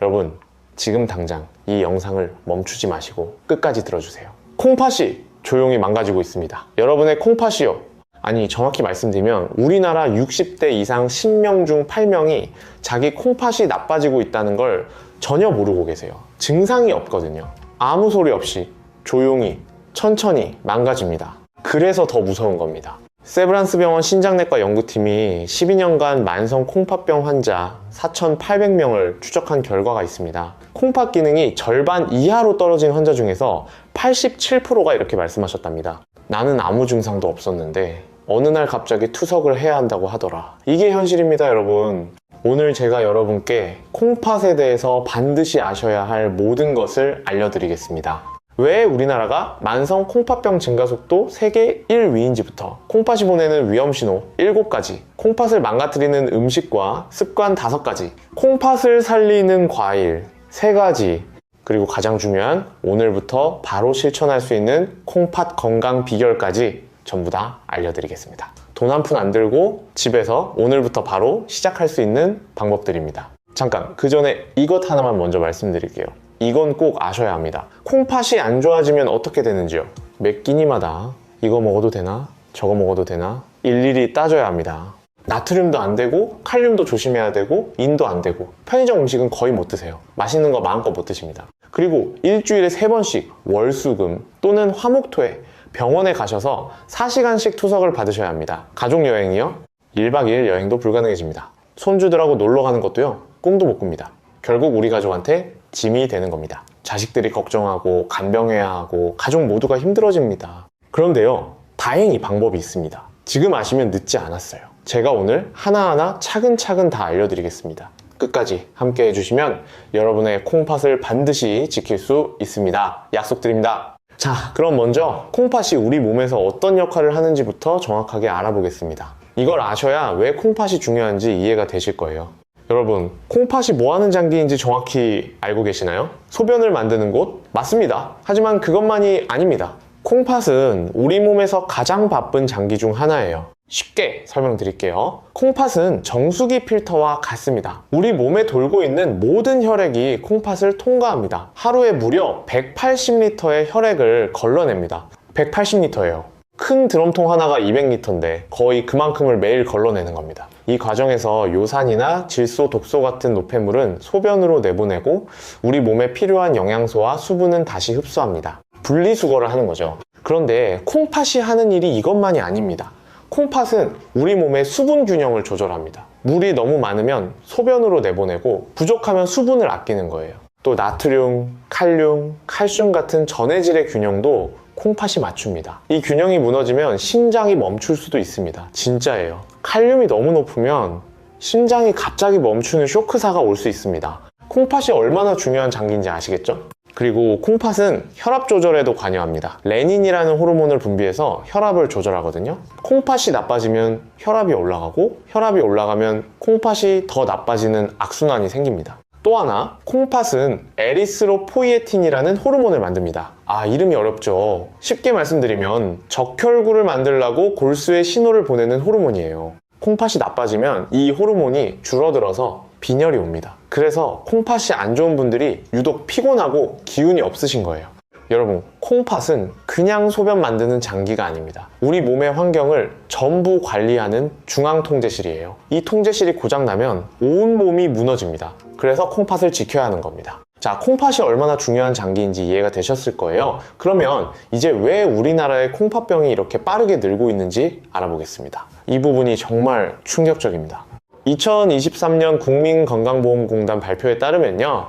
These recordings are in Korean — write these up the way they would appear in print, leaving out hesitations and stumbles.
여러분, 지금 당장 이 영상을 멈추지 마시고 끝까지 들어주세요. 콩팥이 조용히 망가지고 있습니다. 여러분의 콩팥이요. 아니, 정확히 말씀드리면 우리나라 60대 이상 10명 중 8명이 자기 콩팥이 나빠지고 있다는 걸 전혀 모르고 계세요. 증상이 없거든요. 아무 소리 없이 조용히 천천히 망가집니다. 그래서 더 무서운 겁니다. 세브란스 병원 신장내과 연구팀이 12년간 만성 콩팥병 환자 4,800명을 추적한 결과가 있습니다. 콩팥 기능이 절반 이하로 떨어진 환자 중에서 87%가 이렇게 말씀하셨답니다. 나는 아무 증상도 없었는데 어느 날 갑자기 투석을 해야 한다고 하더라. 이게 현실입니다, 여러분. 오늘 제가 여러분께 콩팥에 대해서 반드시 아셔야 할 모든 것을 알려드리겠습니다. 왜 우리나라가 만성 콩팥병 증가 속도 세계 1위인지부터 콩팥이 보내는 위험신호 7가지, 콩팥을 망가뜨리는 음식과 습관 5가지, 콩팥을 살리는 과일 3가지, 그리고 가장 중요한 오늘부터 바로 실천할 수 있는 콩팥 건강 비결까지 전부 다 알려드리겠습니다. 돈 한 푼 안 들고 집에서 오늘부터 바로 시작할 수 있는 방법들입니다. 잠깐, 그 전에 이것 하나만 먼저 말씀드릴게요. 이건 꼭 아셔야 합니다. 콩팥이 안 좋아지면 어떻게 되는지요? 매 끼니마다 이거 먹어도 되나? 저거 먹어도 되나? 일일이 따져야 합니다. 나트륨도 안 되고 칼륨도 조심해야 되고 인도 안 되고 편의점 음식은 거의 못 드세요. 맛있는 거 마음껏 못 드십니다. 그리고 일주일에 3번씩 월수금 또는 화목토에 병원에 가셔서 4시간씩 투석을 받으셔야 합니다. 가족여행이요? 1박 2일 여행도 불가능해집니다. 손주들하고 놀러 가는 것도요, 꿈도 못 꿉니다. 결국 우리 가족한테 짐이 되는 겁니다. 자식들이 걱정하고 간병해야 하고 가족 모두가 힘들어집니다. 그런데요, 다행히 방법이 있습니다. 지금 아시면 늦지 않았어요. 제가 오늘 하나하나 차근차근 다 알려드리겠습니다. 끝까지 함께 해주시면 여러분의 콩팥을 반드시 지킬 수 있습니다. 약속드립니다. 자, 그럼 먼저 콩팥이 우리 몸에서 어떤 역할을 하는지부터 정확하게 알아보겠습니다. 이걸 아셔야 왜 콩팥이 중요한지 이해가 되실 거예요. 여러분, 콩팥이 뭐 하는 장기인지 정확히 알고 계시나요? 소변을 만드는 곳? 맞습니다. 하지만 그것만이 아닙니다. 콩팥은 우리 몸에서 가장 바쁜 장기 중 하나예요. 쉽게 설명드릴게요. 콩팥은 정수기 필터와 같습니다. 우리 몸에 돌고 있는 모든 혈액이 콩팥을 통과합니다. 하루에 무려 180리터의 혈액을 걸러냅니다. 180리터예요. 큰 드럼통 하나가 200리터인데 거의 그만큼을 매일 걸러내는 겁니다. 이 과정에서 요산이나 질소, 독소 같은 노폐물은 소변으로 내보내고 우리 몸에 필요한 영양소와 수분은 다시 흡수합니다. 분리수거를 하는 거죠. 그런데 콩팥이 하는 일이 이것만이 아닙니다. 콩팥은 우리 몸의 수분 균형을 조절합니다. 물이 너무 많으면 소변으로 내보내고 부족하면 수분을 아끼는 거예요. 또 나트륨, 칼륨, 칼슘 같은 전해질의 균형도 콩팥이 맞춥니다. 이 균형이 무너지면 심장이 멈출 수도 있습니다. 진짜예요. 칼륨이 너무 높으면 심장이 갑자기 멈추는 쇼크사가 올 수 있습니다. 콩팥이 얼마나 중요한 장기인지 아시겠죠? 그리고 콩팥은 혈압 조절에도 관여합니다. 레닌이라는 호르몬을 분비해서 혈압을 조절하거든요. 콩팥이 나빠지면 혈압이 올라가고 혈압이 올라가면 콩팥이 더 나빠지는 악순환이 생깁니다. 또 하나, 콩팥은 에리스로포이에틴이라는 호르몬을 만듭니다. 아, 이름이 어렵죠? 쉽게 말씀드리면 적혈구를 만들려고 골수에 신호를 보내는 호르몬이에요. 콩팥이 나빠지면 이 호르몬이 줄어들어서 빈혈이 옵니다. 그래서 콩팥이 안 좋은 분들이 유독 피곤하고 기운이 없으신 거예요. 여러분, 콩팥은 그냥 소변 만드는 장기가 아닙니다. 우리 몸의 환경을 전부 관리하는 중앙통제실이에요. 이 통제실이 고장나면 온 몸이 무너집니다. 그래서 콩팥을 지켜야 하는 겁니다. 자, 콩팥이 얼마나 중요한 장기인지 이해가 되셨을 거예요. 그러면 이제 왜 우리나라의 콩팥병이 이렇게 빠르게 늘고 있는지 알아보겠습니다. 이 부분이 정말 충격적입니다. 2023년 국민건강보험공단 발표에 따르면요,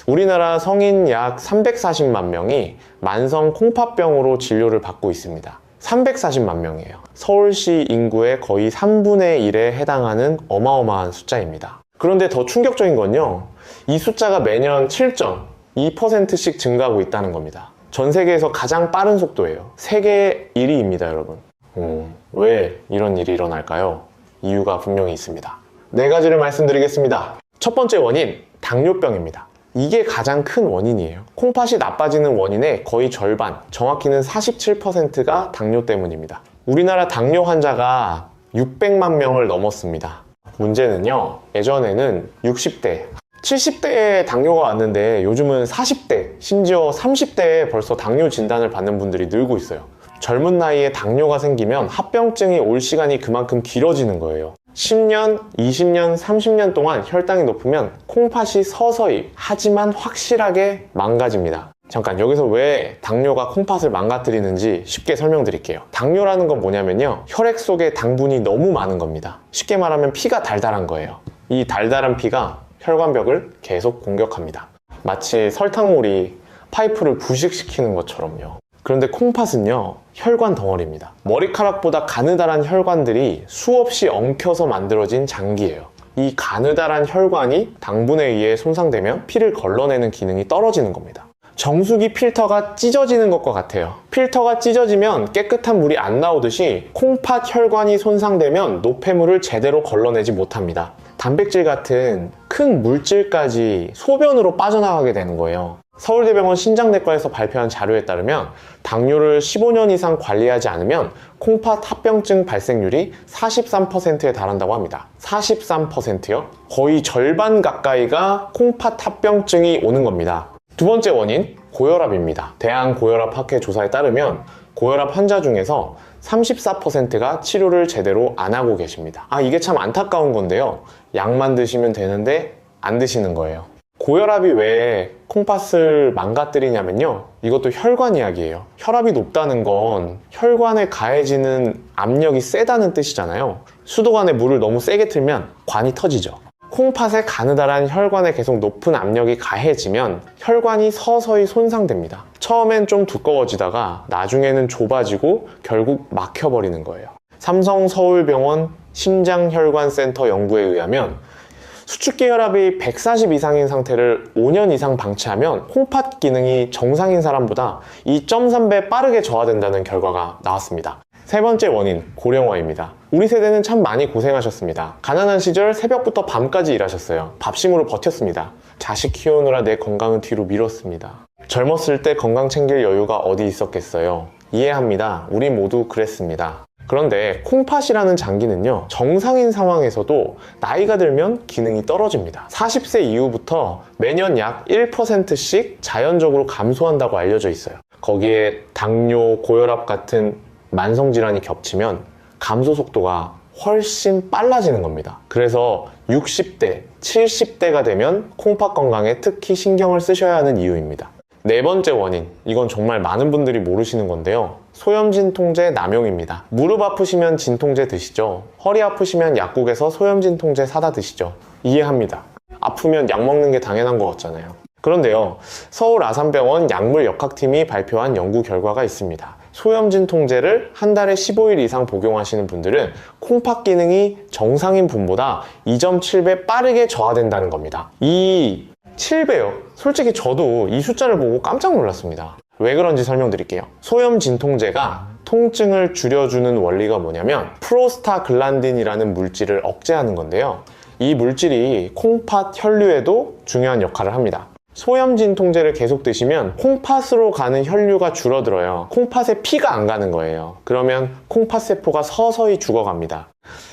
우리나라 성인 약 340만 명이 만성 콩팥병으로 진료를 받고 있습니다. 340만 명이에요. 서울시 인구의 거의 3분의 1에 해당하는 어마어마한 숫자입니다. 그런데 더 충격적인 건요, 이 숫자가 매년 7.2%씩 증가하고 있다는 겁니다. 전 세계에서 가장 빠른 속도예요. 세계 1위입니다, 여러분. 왜 이런 일이 일어날까요? 이유가 분명히 있습니다. 4가지를 말씀드리겠습니다. 첫 번째 원인, 당뇨병입니다. 이게 가장 큰 원인이에요. 콩팥이 나빠지는 원인의 거의 절반, 정확히는 47%가 당뇨 때문입니다. 우리나라 당뇨 환자가 600만 명을 넘었습니다. 문제는요, 예전에는 60대, 70대에 당뇨가 왔는데 요즘은 40대, 심지어 30대에 벌써 당뇨 진단을 받는 분들이 늘고 있어요. 젊은 나이에 당뇨가 생기면 합병증이 올 시간이 그만큼 길어지는 거예요. 10년, 20년, 30년 동안 혈당이 높으면 콩팥이 서서히 하지만 확실하게 망가집니다. 잠깐 여기서 왜 당뇨가 콩팥을 망가뜨리는지 쉽게 설명드릴게요. 당뇨라는 건 뭐냐면요, 혈액 속에 당분이 너무 많은 겁니다. 쉽게 말하면 피가 달달한 거예요. 이 달달한 피가 혈관벽을 계속 공격합니다. 마치 설탕물이 파이프를 부식시키는 것처럼요. 그런데 콩팥은요, 혈관 덩어리입니다. 머리카락보다 가느다란 혈관들이 수없이 엉켜서 만들어진 장기예요. 이 가느다란 혈관이 당분에 의해 손상되면 피를 걸러내는 기능이 떨어지는 겁니다. 정수기 필터가 찢어지는 것과 같아요. 필터가 찢어지면 깨끗한 물이 안 나오듯이 콩팥 혈관이 손상되면 노폐물을 제대로 걸러내지 못합니다. 단백질 같은 큰 물질까지 소변으로 빠져나가게 되는 거예요. 서울대병원 신장내과에서 발표한 자료에 따르면 당뇨를 15년 이상 관리하지 않으면 콩팥 합병증 발생률이 43%에 달한다고 합니다. 43%요? 거의 절반 가까이가 콩팥 합병증이 오는 겁니다. 두 번째 원인, 고혈압입니다. 대한고혈압학회 조사에 따르면 고혈압 환자 중에서 34%가 치료를 제대로 안 하고 계십니다. 이게 참 안타까운 건데요. 약만 드시면 되는데 안 드시는 거예요. 고혈압이 왜 콩팥을 망가뜨리냐면요, 이것도 혈관 이야기예요. 혈압이 높다는 건 혈관에 가해지는 압력이 세다는 뜻이잖아요. 수도관에 물을 너무 세게 틀면 관이 터지죠. 콩팥의 가느다란 혈관에 계속 높은 압력이 가해지면 혈관이 서서히 손상됩니다. 처음엔 좀 두꺼워지다가 나중에는 좁아지고 결국 막혀버리는 거예요. 삼성서울병원 심장혈관센터 연구에 의하면 수축기 혈압이 140 이상인 상태를 5년 이상 방치하면 콩팥 기능이 정상인 사람보다 2.3배 빠르게 저하된다는 결과가 나왔습니다. 세 번째 원인, 고령화입니다. 우리 세대는 참 많이 고생하셨습니다. 가난한 시절 새벽부터 밤까지 일하셨어요. 밥심으로 버텼습니다. 자식 키우느라 내 건강은 뒤로 미뤘습니다. 젊었을 때 건강 챙길 여유가 어디 있었겠어요. 이해합니다. 우리 모두 그랬습니다. 그런데 콩팥이라는 장기는요, 정상인 상황에서도 나이가 들면 기능이 떨어집니다. 40세 이후부터 매년 약 1%씩 자연적으로 감소한다고 알려져 있어요. 거기에 당뇨, 고혈압 같은 만성질환이 겹치면 감소 속도가 훨씬 빨라지는 겁니다. 그래서 60대, 70대가 되면 콩팥 건강에 특히 신경을 쓰셔야 하는 이유입니다. 네 번째 원인, 이건 정말 많은 분들이 모르시는 건데요. 소염진통제 남용입니다. 무릎 아프시면 진통제 드시죠. 허리 아프시면 약국에서 소염진통제 사다 드시죠. 이해합니다. 아프면 약 먹는 게 당연한 것 같잖아요. 그런데요, 서울 아산병원 약물역학팀이 발표한 연구 결과가 있습니다. 소염진통제를 한 달에 15일 이상 복용하시는 분들은 콩팥 기능이 정상인 분보다 2.7배 빠르게 저하된다는 겁니다. 이 7배요. 솔직히 저도 이 숫자를 보고 깜짝 놀랐습니다. 왜 그런지 설명드릴게요. 소염진통제가 통증을 줄여주는 원리가 뭐냐면 프로스타글란딘이라는 물질을 억제하는 건데요. 이 물질이 콩팥 혈류에도 중요한 역할을 합니다. 소염진통제를 계속 드시면 콩팥으로 가는 혈류가 줄어들어요. 콩팥에 피가 안 가는 거예요. 그러면 콩팥세포가 서서히 죽어갑니다.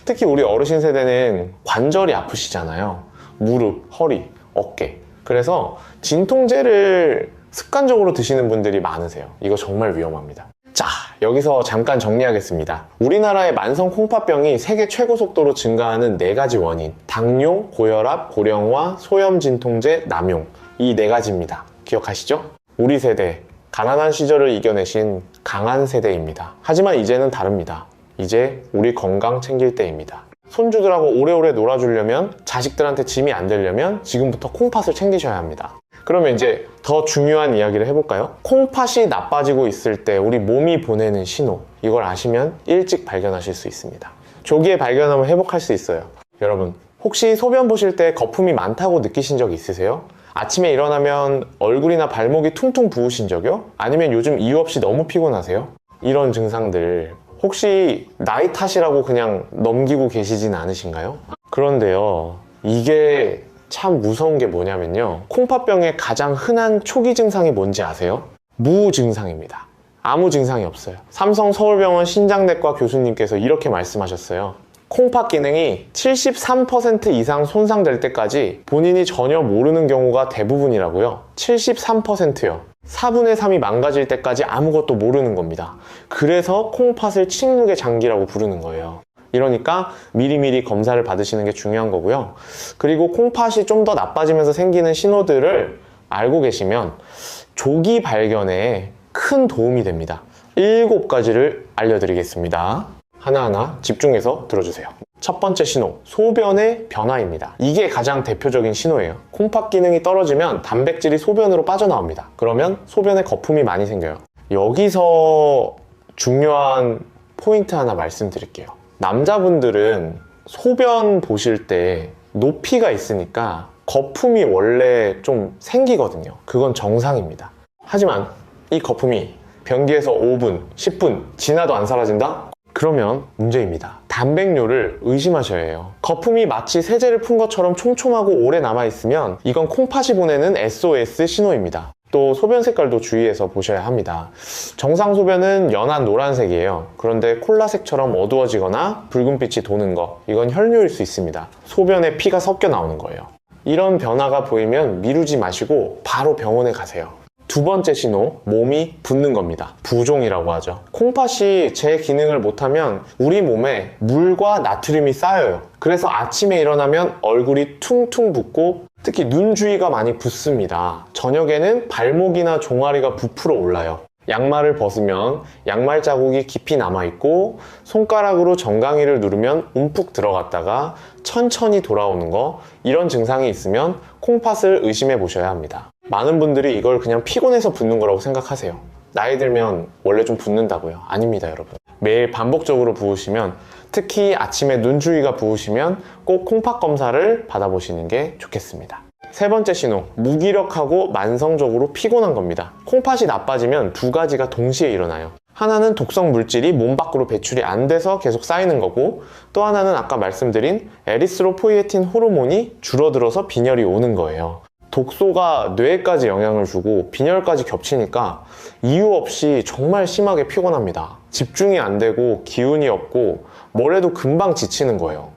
특히 우리 어르신 세대는 관절이 아프시잖아요. 무릎, 허리, 어깨. 그래서 진통제를 습관적으로 드시는 분들이 많으세요. 이거 정말 위험합니다. 자, 여기서 잠깐 정리하겠습니다. 우리나라의 만성 콩팥병이 세계 최고 속도로 증가하는 4가지 원인, 당뇨, 고혈압, 고령화, 소염진통제, 남용, 이 4가지입니다. 기억하시죠? 우리 세대, 가난한 시절을 이겨내신 강한 세대입니다. 하지만 이제는 다릅니다. 이제 우리 건강 챙길 때입니다. 손주들하고 오래오래 놀아주려면, 자식들한테 짐이 안 되려면 지금부터 콩팥을 챙기셔야 합니다. 그러면 이제 더 중요한 이야기를 해볼까요? 콩팥이 나빠지고 있을 때 우리 몸이 보내는 신호, 이걸 아시면 일찍 발견하실 수 있습니다. 조기에 발견하면 회복할 수 있어요. 여러분, 혹시 소변 보실 때 거품이 많다고 느끼신 적 있으세요? 아침에 일어나면 얼굴이나 발목이 퉁퉁 부으신 적이요? 아니면 요즘 이유 없이 너무 피곤하세요? 이런 증상들 혹시 나이 탓이라고 그냥 넘기고 계시진 않으신가요? 그런데요, 이게 참 무서운 게 뭐냐면요, 콩팥병의 가장 흔한 초기 증상이 뭔지 아세요? 무증상입니다. 아무 증상이 없어요. 삼성서울병원 신장내과 교수님께서 이렇게 말씀하셨어요. 콩팥 기능이 73% 이상 손상될 때까지 본인이 전혀 모르는 경우가 대부분이라고요. 73%요. 4분의 3이 망가질 때까지 아무것도 모르는 겁니다. 그래서 콩팥을 침묵의 장기라고 부르는 거예요. 이러니까 미리미리 검사를 받으시는 게 중요한 거고요. 그리고 콩팥이 좀 더 나빠지면서 생기는 신호들을 알고 계시면 조기 발견에 큰 도움이 됩니다. 7가지를 알려드리겠습니다. 하나하나 집중해서 들어주세요. 첫 번째 신호, 소변의 변화입니다. 이게 가장 대표적인 신호예요. 콩팥 기능이 떨어지면 단백질이 소변으로 빠져나옵니다. 그러면 소변에 거품이 많이 생겨요. 여기서 중요한 포인트 하나 말씀드릴게요. 남자분들은 소변 보실 때 높이가 있으니까 거품이 원래 좀 생기거든요. 그건 정상입니다. 하지만 이 거품이 변기에서 5분, 10분 지나도 안 사라진다? 그러면 문제입니다. 단백뇨를 의심하셔야 해요. 거품이 마치 세제를 푼 것처럼 촘촘하고 오래 남아있으면 이건 콩팥이 보내는 SOS 신호입니다. 또 소변 색깔도 주의해서 보셔야 합니다. 정상 소변은 연한 노란색이에요. 그런데 콜라색처럼 어두워지거나 붉은빛이 도는 거, 이건 혈뇨일 수 있습니다. 소변에 피가 섞여 나오는 거예요. 이런 변화가 보이면 미루지 마시고 바로 병원에 가세요. 두 번째 신호, 몸이 붓는 겁니다. 부종이라고 하죠. 콩팥이 제 기능을 못하면 우리 몸에 물과 나트륨이 쌓여요. 그래서 아침에 일어나면 얼굴이 퉁퉁 붓고 특히 눈 주위가 많이 붓습니다. 저녁에는 발목이나 종아리가 부풀어 올라요. 양말을 벗으면 양말 자국이 깊이 남아있고 손가락으로 정강이를 누르면 움푹 들어갔다가 천천히 돌아오는 거, 이런 증상이 있으면 콩팥을 의심해 보셔야 합니다. 많은 분들이 이걸 그냥 피곤해서 붓는 거라고 생각하세요. 나이 들면 원래 좀 붓는다고요? 아닙니다, 여러분. 매일 반복적으로 부으시면, 특히 아침에 눈 주위가 부으시면 꼭 콩팥 검사를 받아보시는 게 좋겠습니다. 세 번째 신호, 무기력하고 만성적으로 피곤한 겁니다. 콩팥이 나빠지면 2가지가 동시에 일어나요. 하나는 독성 물질이 몸 밖으로 배출이 안 돼서 계속 쌓이는 거고, 또 하나는 아까 말씀드린 에리스로포이에틴 호르몬이 줄어들어서 빈혈이 오는 거예요. 독소가 뇌에까지 영향을 주고 빈혈까지 겹치니까 이유 없이 정말 심하게 피곤합니다. 집중이 안 되고 기운이 없고 뭘 해도 금방 지치는 거예요.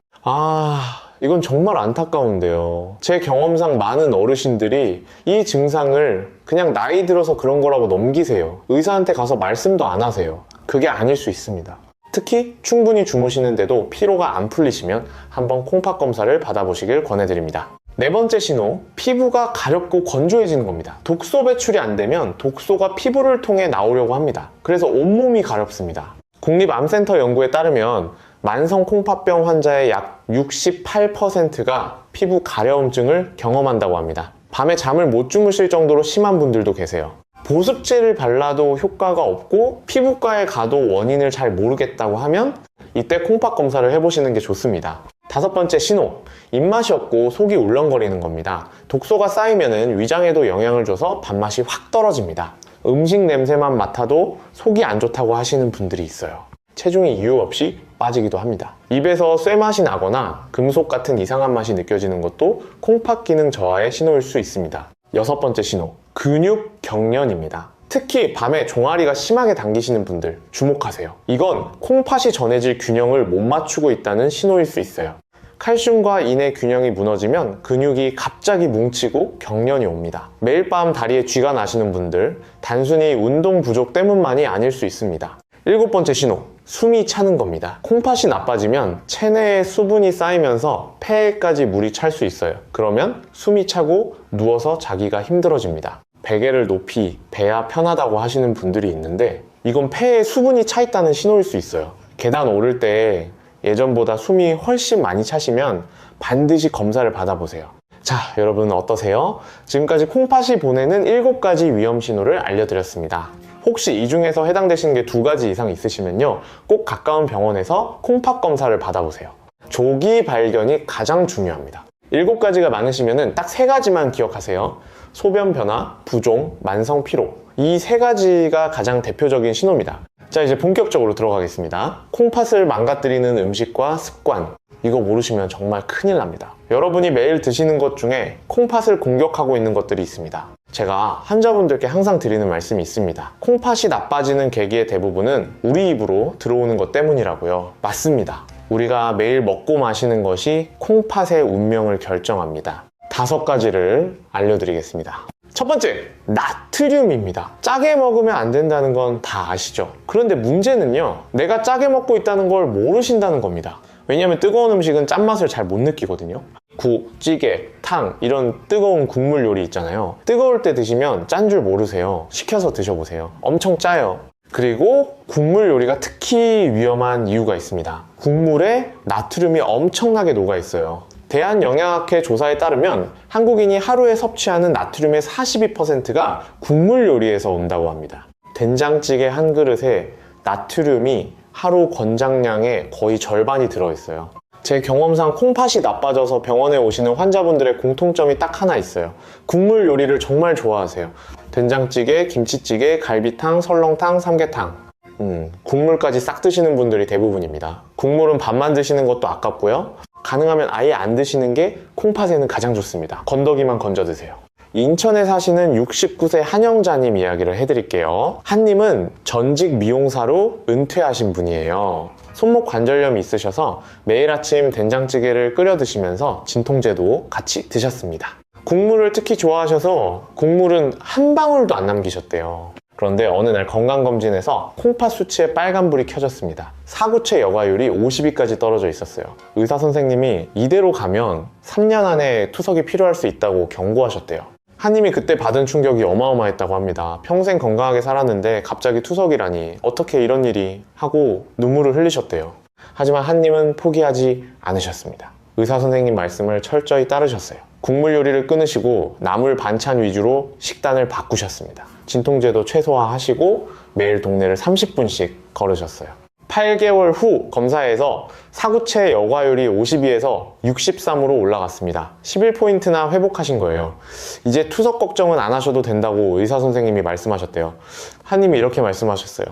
이건 정말 안타까운데요. 제 경험상 많은 어르신들이 이 증상을 그냥 나이 들어서 그런 거라고 넘기세요. 의사한테 가서 말씀도 안 하세요. 그게 아닐 수 있습니다. 특히 충분히 주무시는데도 피로가 안 풀리시면 한번 콩팥 검사를 받아보시길 권해드립니다. 네 번째 신호, 피부가 가렵고 건조해지는 겁니다. 독소 배출이 안 되면 독소가 피부를 통해 나오려고 합니다. 그래서 온몸이 가렵습니다. 국립암센터 연구에 따르면 만성 콩팥병 환자의 약 68%가 피부 가려움증을 경험한다고 합니다. 밤에 잠을 못 주무실 정도로 심한 분들도 계세요. 보습제를 발라도 효과가 없고 피부과에 가도 원인을 잘 모르겠다고 하면 이때 콩팥 검사를 해보시는 게 좋습니다. 다섯 번째 신호, 입맛이 없고 속이 울렁거리는 겁니다. 독소가 쌓이면 위장에도 영향을 줘서 밥맛이 확 떨어집니다. 음식 냄새만 맡아도 속이 안 좋다고 하시는 분들이 있어요. 체중이 이유 없이 빠지기도 합니다. 입에서 쇠맛이 나거나 금속 같은 이상한 맛이 느껴지는 것도 콩팥 기능 저하의 신호일 수 있습니다. 여섯 번째 신호, 근육 경련입니다. 특히 밤에 종아리가 심하게 당기시는 분들 주목하세요. 이건 콩팥이 전해질 균형을 못 맞추고 있다는 신호일 수 있어요. 칼슘과 인의 균형이 무너지면 근육이 갑자기 뭉치고 경련이 옵니다. 매일 밤 다리에 쥐가 나시는 분들, 단순히 운동 부족 때문만이 아닐 수 있습니다. 일곱 번째 신호, 숨이 차는 겁니다. 콩팥이 나빠지면 체내에 수분이 쌓이면서 폐에까지 물이 찰 수 있어요. 그러면 숨이 차고 누워서 자기가 힘들어집니다. 베개를 높이 베야 편하다고 하시는 분들이 있는데 이건 폐에 수분이 차 있다는 신호일 수 있어요. 계단 오를 때 예전보다 숨이 훨씬 많이 차시면 반드시 검사를 받아보세요. 자, 여러분 어떠세요? 지금까지 콩팥이 보내는 7가지 위험 신호를 알려드렸습니다. 혹시 이 중에서 해당되시는 게 2가지 이상 있으시면요, 꼭 가까운 병원에서 콩팥 검사를 받아보세요. 조기 발견이 가장 중요합니다. 7가지가 많으시면 딱 3가지만 기억하세요. 소변 변화, 부종, 만성 피로, 이 3가지가 가장 대표적인 신호입니다. 자, 이제 본격적으로 들어가겠습니다. 콩팥을 망가뜨리는 음식과 습관, 이거 모르시면 정말 큰일 납니다. 여러분이 매일 드시는 것 중에 콩팥을 공격하고 있는 것들이 있습니다. 제가 환자분들께 항상 드리는 말씀이 있습니다. 콩팥이 나빠지는 계기의 대부분은 우리 입으로 들어오는 것 때문이라고요. 맞습니다. 우리가 매일 먹고 마시는 것이 콩팥의 운명을 결정합니다. 5가지를 알려드리겠습니다. 첫 번째, 나트륨입니다. 짜게 먹으면 안 된다는 건 다 아시죠? 그런데 문제는요, 내가 짜게 먹고 있다는 걸 모르신다는 겁니다. 왜냐하면 뜨거운 음식은 짠맛을 잘 못 느끼거든요. 국, 찌개, 탕 이런 뜨거운 국물 요리 있잖아요. 뜨거울 때 드시면 짠 줄 모르세요. 식혀서 드셔보세요. 엄청 짜요. 그리고 국물 요리가 특히 위험한 이유가 있습니다. 국물에 나트륨이 엄청나게 녹아있어요. 대한영양학회 조사에 따르면 한국인이 하루에 섭취하는 나트륨의 42%가 국물 요리에서 온다고 합니다. 된장찌개 한 그릇에 나트륨이 하루 권장량의 거의 절반이 들어있어요. 제 경험상 콩팥이 나빠져서 병원에 오시는 환자분들의 공통점이 딱 하나 있어요. 국물 요리를 정말 좋아하세요. 된장찌개, 김치찌개, 갈비탕, 설렁탕, 삼계탕. 국물까지 싹 드시는 분들이 대부분입니다. 국물은 반만 드시는 것도 아깝고요. 가능하면 아예 안 드시는 게 콩팥에는 가장 좋습니다. 건더기만 건져 드세요. 인천에 사시는 69세 한영자님 이야기를 해드릴게요. 한님은 전직 미용사로 은퇴하신 분이에요. 손목 관절염이 있으셔서 매일 아침 된장찌개를 끓여 드시면서 진통제도 같이 드셨습니다. 국물을 특히 좋아하셔서 국물은 한 방울도 안 남기셨대요. 그런데 어느 날 건강검진에서 콩팥 수치에 빨간불이 켜졌습니다. 사구체 여과율이 50위까지 떨어져 있었어요. 의사 선생님이 이대로 가면 3년 안에 투석이 필요할 수 있다고 경고하셨대요. 한님이 그때 받은 충격이 어마어마했다고 합니다. 평생 건강하게 살았는데 갑자기 투석이라니 어떻게 이런 일이 하고 눈물을 흘리셨대요. 하지만 한님은 포기하지 않으셨습니다. 의사 선생님 말씀을 철저히 따르셨어요. 국물 요리를 끊으시고 나물 반찬 위주로 식단을 바꾸셨습니다. 진통제도 최소화하시고 매일 동네를 30분씩 걸으셨어요. 8개월 후 검사에서 사구체 여과율이 52에서 63으로 올라갔습니다. 11포인트나 회복하신 거예요. 이제 투석 걱정은 안 하셔도 된다고 의사 선생님이 말씀하셨대요. 한님이 이렇게 말씀하셨어요.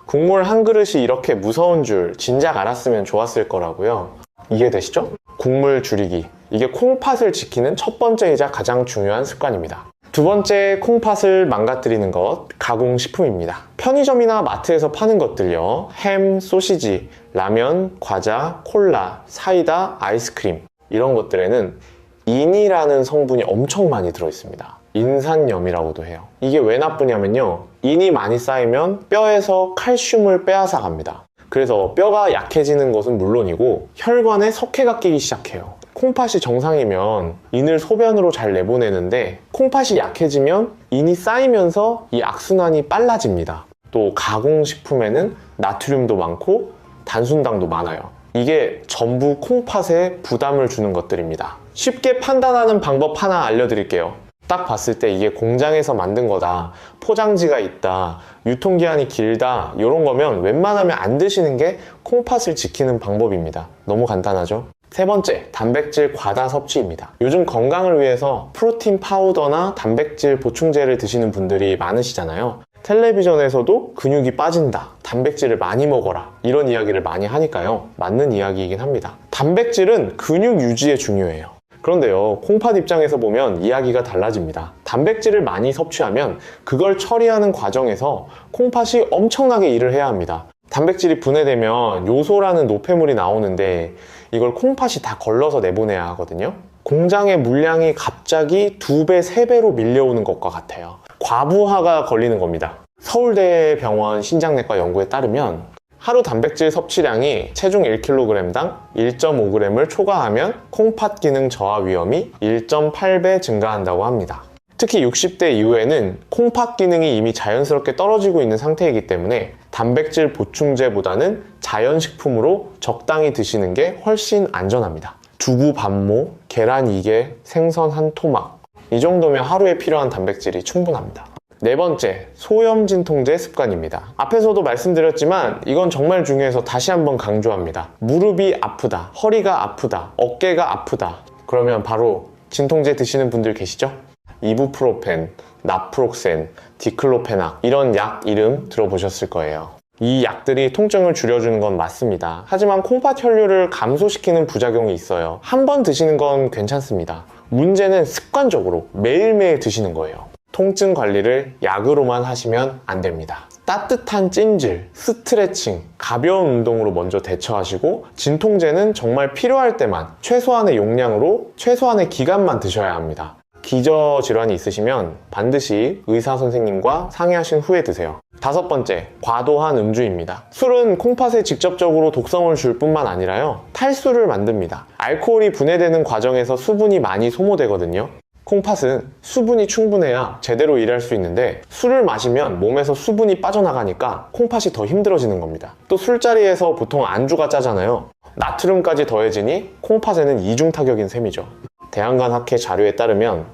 국물 한 그릇이 이렇게 무서운 줄 진작 알았으면 좋았을 거라고요. 이해되시죠? 국물 줄이기. 이게 콩팥을 지키는 첫 번째이자 가장 중요한 습관입니다. 두 번째, 콩팥을 망가뜨리는 것, 가공식품입니다. 편의점이나 마트에서 파는 것들요. 햄, 소시지, 라면, 과자, 콜라, 사이다, 아이스크림 이런 것들에는 인이라는 성분이 엄청 많이 들어있습니다. 인산염이라고도 해요. 이게 왜 나쁘냐면요. 인이 많이 쌓이면 뼈에서 칼슘을 빼앗아 갑니다. 그래서 뼈가 약해지는 것은 물론이고 혈관에 석회가 끼기 시작해요. 콩팥이 정상이면 인을 소변으로 잘 내보내는데 콩팥이 약해지면 인이 쌓이면서 이 악순환이 빨라집니다. 또 가공식품에는 나트륨도 많고 단순당도 많아요. 이게 전부 콩팥에 부담을 주는 것들입니다. 쉽게 판단하는 방법 하나 알려드릴게요. 딱 봤을 때 이게 공장에서 만든 거다, 포장지가 있다, 유통기한이 길다 이런 거면 웬만하면 안 드시는 게 콩팥을 지키는 방법입니다. 너무 간단하죠? 세 번째, 단백질 과다 섭취입니다. 요즘 건강을 위해서 프로틴 파우더나 단백질 보충제를 드시는 분들이 많으시잖아요. 텔레비전에서도 근육이 빠진다, 단백질을 많이 먹어라 이런 이야기를 많이 하니까요. 맞는 이야기이긴 합니다. 단백질은 근육 유지에 중요해요. 그런데요, 콩팥 입장에서 보면 이야기가 달라집니다. 단백질을 많이 섭취하면 그걸 처리하는 과정에서 콩팥이 엄청나게 일을 해야 합니다. 단백질이 분해되면 요소라는 노폐물이 나오는데 이걸 콩팥이 다 걸러서 내보내야 하거든요. 공장의 물량이 갑자기 2배, 3배로 밀려오는 것과 같아요. 과부하가 걸리는 겁니다. 서울대병원 신장내과 연구에 따르면 하루 단백질 섭취량이 체중 1kg당 1.5g을 초과하면 콩팥 기능 저하 위험이 1.8배 증가한다고 합니다. 특히 60대 이후에는 콩팥 기능이 이미 자연스럽게 떨어지고 있는 상태이기 때문에 단백질 보충제보다는 자연식품으로 적당히 드시는 게 훨씬 안전합니다. 두부 반모, 계란 2개, 생선 한 토막 이 정도면 하루에 필요한 단백질이 충분합니다. 네 번째, 소염 진통제 습관입니다. 앞에서도 말씀드렸지만 이건 정말 중요해서 다시 한번 강조합니다. 무릎이 아프다, 허리가 아프다, 어깨가 아프다 그러면 바로 진통제 드시는 분들 계시죠? 이부프로펜, 나프록센, 디클로페낙 이런 약 이름 들어보셨을 거예요. 이 약들이 통증을 줄여주는 건 맞습니다. 하지만 콩팥 혈류를 감소시키는 부작용이 있어요. 한 번 드시는 건 괜찮습니다. 문제는 습관적으로 매일매일 드시는 거예요. 통증 관리를 약으로만 하시면 안 됩니다. 따뜻한 찜질, 스트레칭, 가벼운 운동으로 먼저 대처하시고 진통제는 정말 필요할 때만 최소한의 용량으로 최소한의 기간만 드셔야 합니다. 기저질환이 있으시면 반드시 의사 선생님과 상의하신 후에 드세요. 5번째, 과도한 음주입니다. 술은 콩팥에 직접적으로 독성을 줄 뿐만 아니라요, 탈수를 만듭니다. 알코올이 분해되는 과정에서 수분이 많이 소모되거든요. 콩팥은 수분이 충분해야 제대로 일할 수 있는데 술을 마시면 몸에서 수분이 빠져나가니까 콩팥이 더 힘들어지는 겁니다. 또 술자리에서 보통 안주가 짜잖아요. 나트륨까지 더해지니 콩팥에는 이중타격인 셈이죠. 대한간학회 자료에 따르면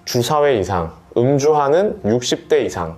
주 4회 이상, 음주하는 60대 이상,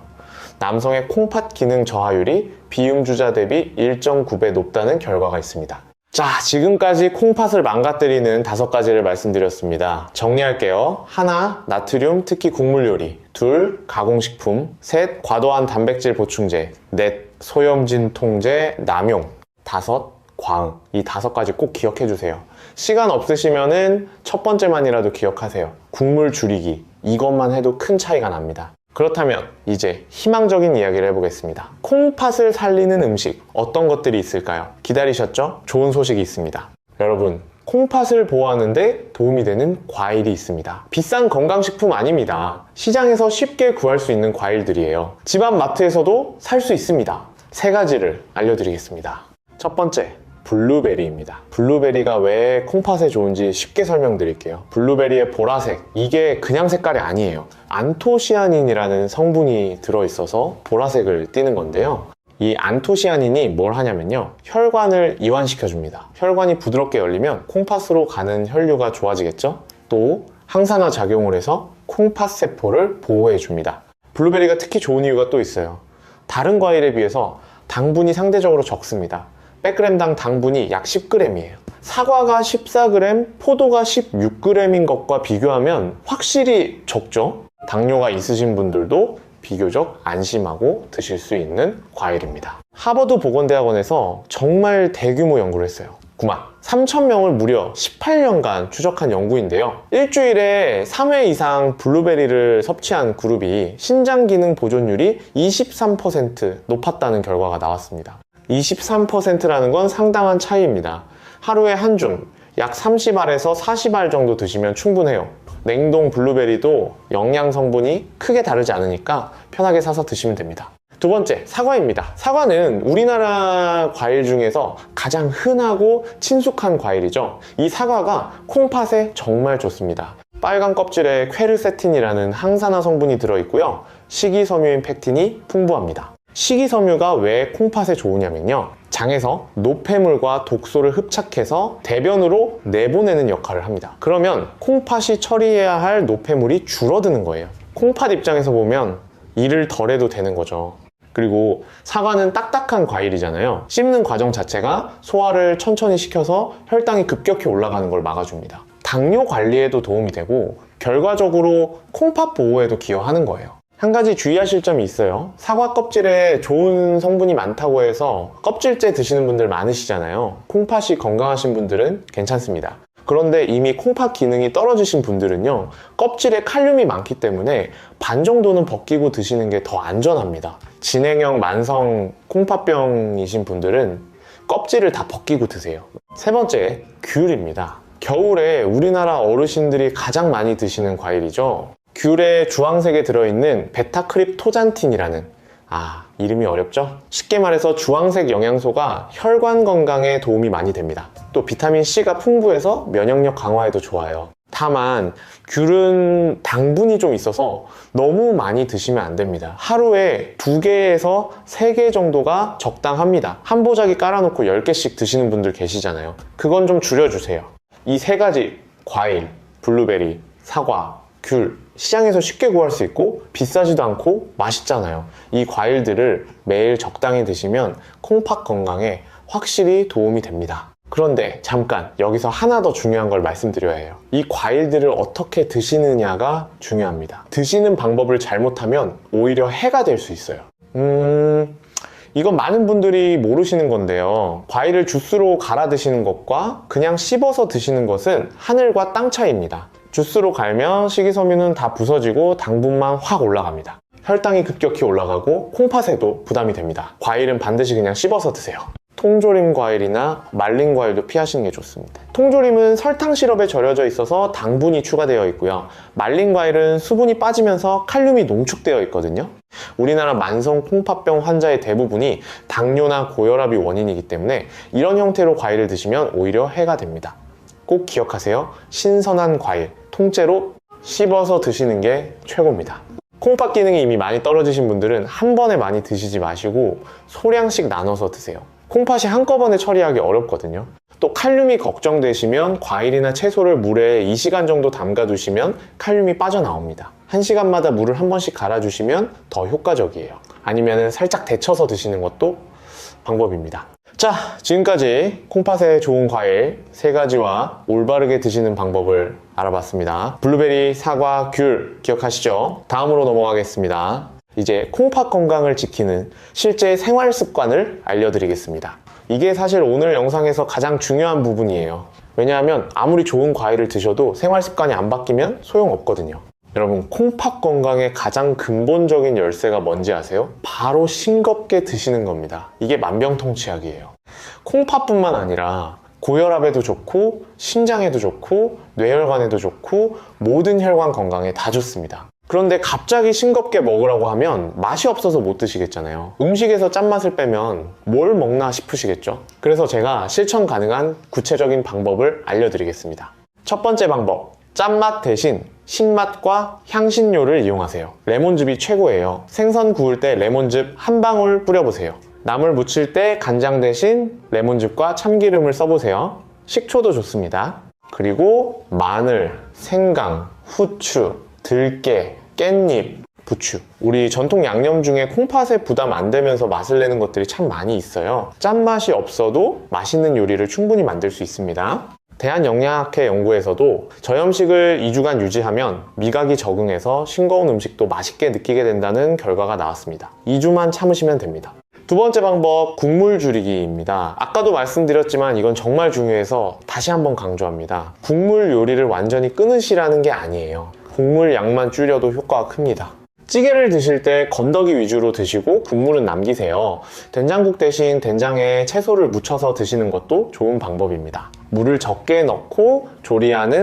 남성의 콩팥 기능 저하율이 비음주자 대비 1.9배 높다는 결과가 있습니다. 자, 지금까지 콩팥을 망가뜨리는 5가지를 말씀드렸습니다. 정리할게요. 1. 나트륨, 특히 국물 요리. 2. 가공식품. 3. 과도한 단백질 보충제. 4. 소염진 통제 남용. 5. 과응. 이 5가지 꼭 기억해 주세요. 시간 없으시면은 첫 번째만이라도 기억하세요. 국물 줄이기. 이것만 해도 큰 차이가 납니다. 그렇다면 이제 희망적인 이야기를 해보겠습니다. 콩팥을 살리는 음식 어떤 것들이 있을까요? 기다리셨죠? 좋은 소식이 있습니다. 여러분, 콩팥을 보호하는데 도움이 되는 과일이 있습니다. 비싼 건강식품 아닙니다. 시장에서 쉽게 구할 수 있는 과일들이에요. 집안 마트에서도 살 수 있습니다. 3가지를 알려드리겠습니다. 첫 번째, 블루베리입니다. 블루베리가 왜 콩팥에 좋은지 쉽게 설명드릴게요. 블루베리의 보라색, 이게 그냥 색깔이 아니에요. 안토시아닌이라는 성분이 들어있어서 보라색을 띠는 건데요. 이 안토시아닌이 뭘 하냐면요, 혈관을 이완시켜줍니다. 혈관이 부드럽게 열리면 콩팥으로 가는 혈류가 좋아지겠죠? 또 항산화 작용을 해서 콩팥 세포를 보호해줍니다. 블루베리가 특히 좋은 이유가 또 있어요. 다른 과일에 비해서 당분이 상대적으로 적습니다. 100g당 당분이 약 10g이에요. 사과가 14g, 포도가 16g인 것과 비교하면 확실히 적죠? 당뇨가 있으신 분들도 비교적 안심하고 드실 수 있는 과일입니다. 하버드 보건대학원에서 정말 대규모 연구를 했어요. 9만 3,000명을 무려 18년간 추적한 연구인데요. 일주일에 3회 이상 블루베리를 섭취한 그룹이 신장 기능 보존율이 23% 높았다는 결과가 나왔습니다. 23%라는 건 상당한 차이입니다. 하루에 한 줌, 약 30알에서 40알 정도 드시면 충분해요. 냉동 블루베리도 영양 성분이 크게 다르지 않으니까 편하게 사서 드시면 됩니다. 2번째, 사과입니다. 사과는 우리나라 과일 중에서 가장 흔하고 친숙한 과일이죠. 이 사과가 콩팥에 정말 좋습니다. 빨간 껍질에 퀘르세틴이라는 항산화 성분이 들어있고요. 식이섬유인 팩틴이 풍부합니다. 식이섬유가 왜 콩팥에 좋으냐면요, 장에서 노폐물과 독소를 흡착해서 대변으로 내보내는 역할을 합니다. 그러면 콩팥이 처리해야 할 노폐물이 줄어드는 거예요. 콩팥 입장에서 보면 일을 덜 해도 되는 거죠. 그리고 사과는 딱딱한 과일이잖아요. 씹는 과정 자체가 소화를 천천히 시켜서 혈당이 급격히 올라가는 걸 막아줍니다. 당뇨 관리에도 도움이 되고 결과적으로 콩팥 보호에도 기여하는 거예요. 한 가지 주의하실 점이 있어요. 사과 껍질에 좋은 성분이 많다고 해서 껍질째 드시는 분들 많으시잖아요. 콩팥이 건강하신 분들은 괜찮습니다. 그런데 이미 콩팥 기능이 떨어지신 분들은요, 껍질에 칼륨이 많기 때문에 반 정도는 벗기고 드시는 게 더 안전합니다. 진행형 만성 콩팥병이신 분들은 껍질을 다 벗기고 드세요. 3번째, 귤입니다. 겨울에 우리나라 어르신들이 가장 많이 드시는 과일이죠. 귤의 주황색에 들어있는 베타크립토잔틴이라는, 이름이 어렵죠? 쉽게 말해서 주황색 영양소가 혈관 건강에 도움이 많이 됩니다. 또 비타민C가 풍부해서 면역력 강화에도 좋아요. 다만 귤은 당분이 좀 있어서 너무 많이 드시면 안 됩니다. 하루에 2개에서 3개 정도가 적당합니다. 한 보자기 깔아놓고 10개씩 드시는 분들 계시잖아요. 그건 좀 줄여주세요. 이 3가지 과일, 블루베리, 사과, 귤, 시장에서 쉽게 구할 수 있고 비싸지도 않고 맛있잖아요. 이 과일들을 매일 적당히 드시면 콩팥 건강에 확실히 도움이 됩니다. 그런데 잠깐 여기서 하나 더 중요한 걸 말씀드려야 해요. 이 과일들을 어떻게 드시느냐가 중요합니다. 드시는 방법을 잘못하면 오히려 해가 될 수 있어요. 이건 많은 분들이 모르시는 건데요. 과일을 주스로 갈아 드시는 것과 그냥 씹어서 드시는 것은 하늘과 땅 차이입니다. 주스로 갈면 식이섬유는 다 부서지고 당분만 확 올라갑니다. 혈당이 급격히 올라가고 콩팥에도 부담이 됩니다. 과일은 반드시 그냥 씹어서 드세요. 통조림 과일이나 말린 과일도 피하시는 게 좋습니다. 통조림은 설탕 시럽에 절여져 있어서 당분이 추가되어 있고요. 말린 과일은 수분이 빠지면서 칼륨이 농축되어 있거든요. 우리나라 만성 콩팥병 환자의 대부분이 당뇨나 고혈압이 원인이기 때문에 이런 형태로 과일을 드시면 오히려 해가 됩니다. 꼭 기억하세요. 신선한 과일, 통째로 씹어서 드시는 게 최고입니다. 콩팥 기능이 이미 많이 떨어지신 분들은 한 번에 많이 드시지 마시고 소량씩 나눠서 드세요. 콩팥이 한꺼번에 처리하기 어렵거든요. 또 칼륨이 걱정되시면 과일이나 채소를 물에 2시간 정도 담가 두시면 칼륨이 빠져나옵니다. 1시간마다 물을 한 번씩 갈아주시면 더 효과적이에요. 아니면 살짝 데쳐서 드시는 것도 방법입니다. 자, 지금까지 콩팥에 좋은 과일 3가지와 올바르게 드시는 방법을 알아봤습니다. 블루베리, 사과, 귤 기억하시죠? 다음으로 넘어가겠습니다. 이제 콩팥 건강을 지키는 실제 생활 습관을 알려드리겠습니다. 이게 사실 오늘 영상에서 가장 중요한 부분이에요. 왜냐하면 아무리 좋은 과일을 드셔도 생활 습관이 안 바뀌면 소용없거든요. 여러분, 콩팥 건강의 가장 근본적인 열쇠가 뭔지 아세요? 바로 싱겁게 드시는 겁니다. 이게 만병통치약이에요. 콩팥뿐만 아니라 고혈압에도 좋고 심장에도 좋고 뇌혈관에도 좋고 모든 혈관 건강에 다 좋습니다. 그런데 갑자기 싱겁게 먹으라고 하면 맛이 없어서 못 드시겠잖아요. 음식에서 짠맛을 빼면 뭘 먹나 싶으시겠죠? 그래서 제가 실천 가능한 구체적인 방법을 알려드리겠습니다. 첫 번째 방법, 짠맛 대신 신맛과 향신료를 이용하세요. 레몬즙이 최고예요. 생선 구울 때 레몬즙 한 방울 뿌려보세요. 나물 무칠 때 간장 대신 레몬즙과 참기름을 써보세요. 식초도 좋습니다. 그리고 마늘, 생강, 후추, 들깨, 깻잎, 부추. 우리 전통 양념 중에 콩팥에 부담 안 되면서 맛을 내는 것들이 참 많이 있어요. 짠맛이 없어도 맛있는 요리를 충분히 만들 수 있습니다. 대한영양학회 연구에서도 저염식을 2주간 유지하면 미각이 적응해서 싱거운 음식도 맛있게 느끼게 된다는 결과가 나왔습니다. 2주만 참으시면 됩니다. 두 번째 방법, 국물 줄이기입니다. 아까도 말씀드렸지만 이건 정말 중요해서 다시 한번 강조합니다. 국물 요리를 완전히 끊으시라는 게 아니에요. 국물 양만 줄여도 효과가 큽니다. 찌개를 드실 때 건더기 위주로 드시고 국물은 남기세요. 된장국 대신 된장에 채소를 묻혀서 드시는 것도 좋은 방법입니다. 물을 적게 넣고 조리하는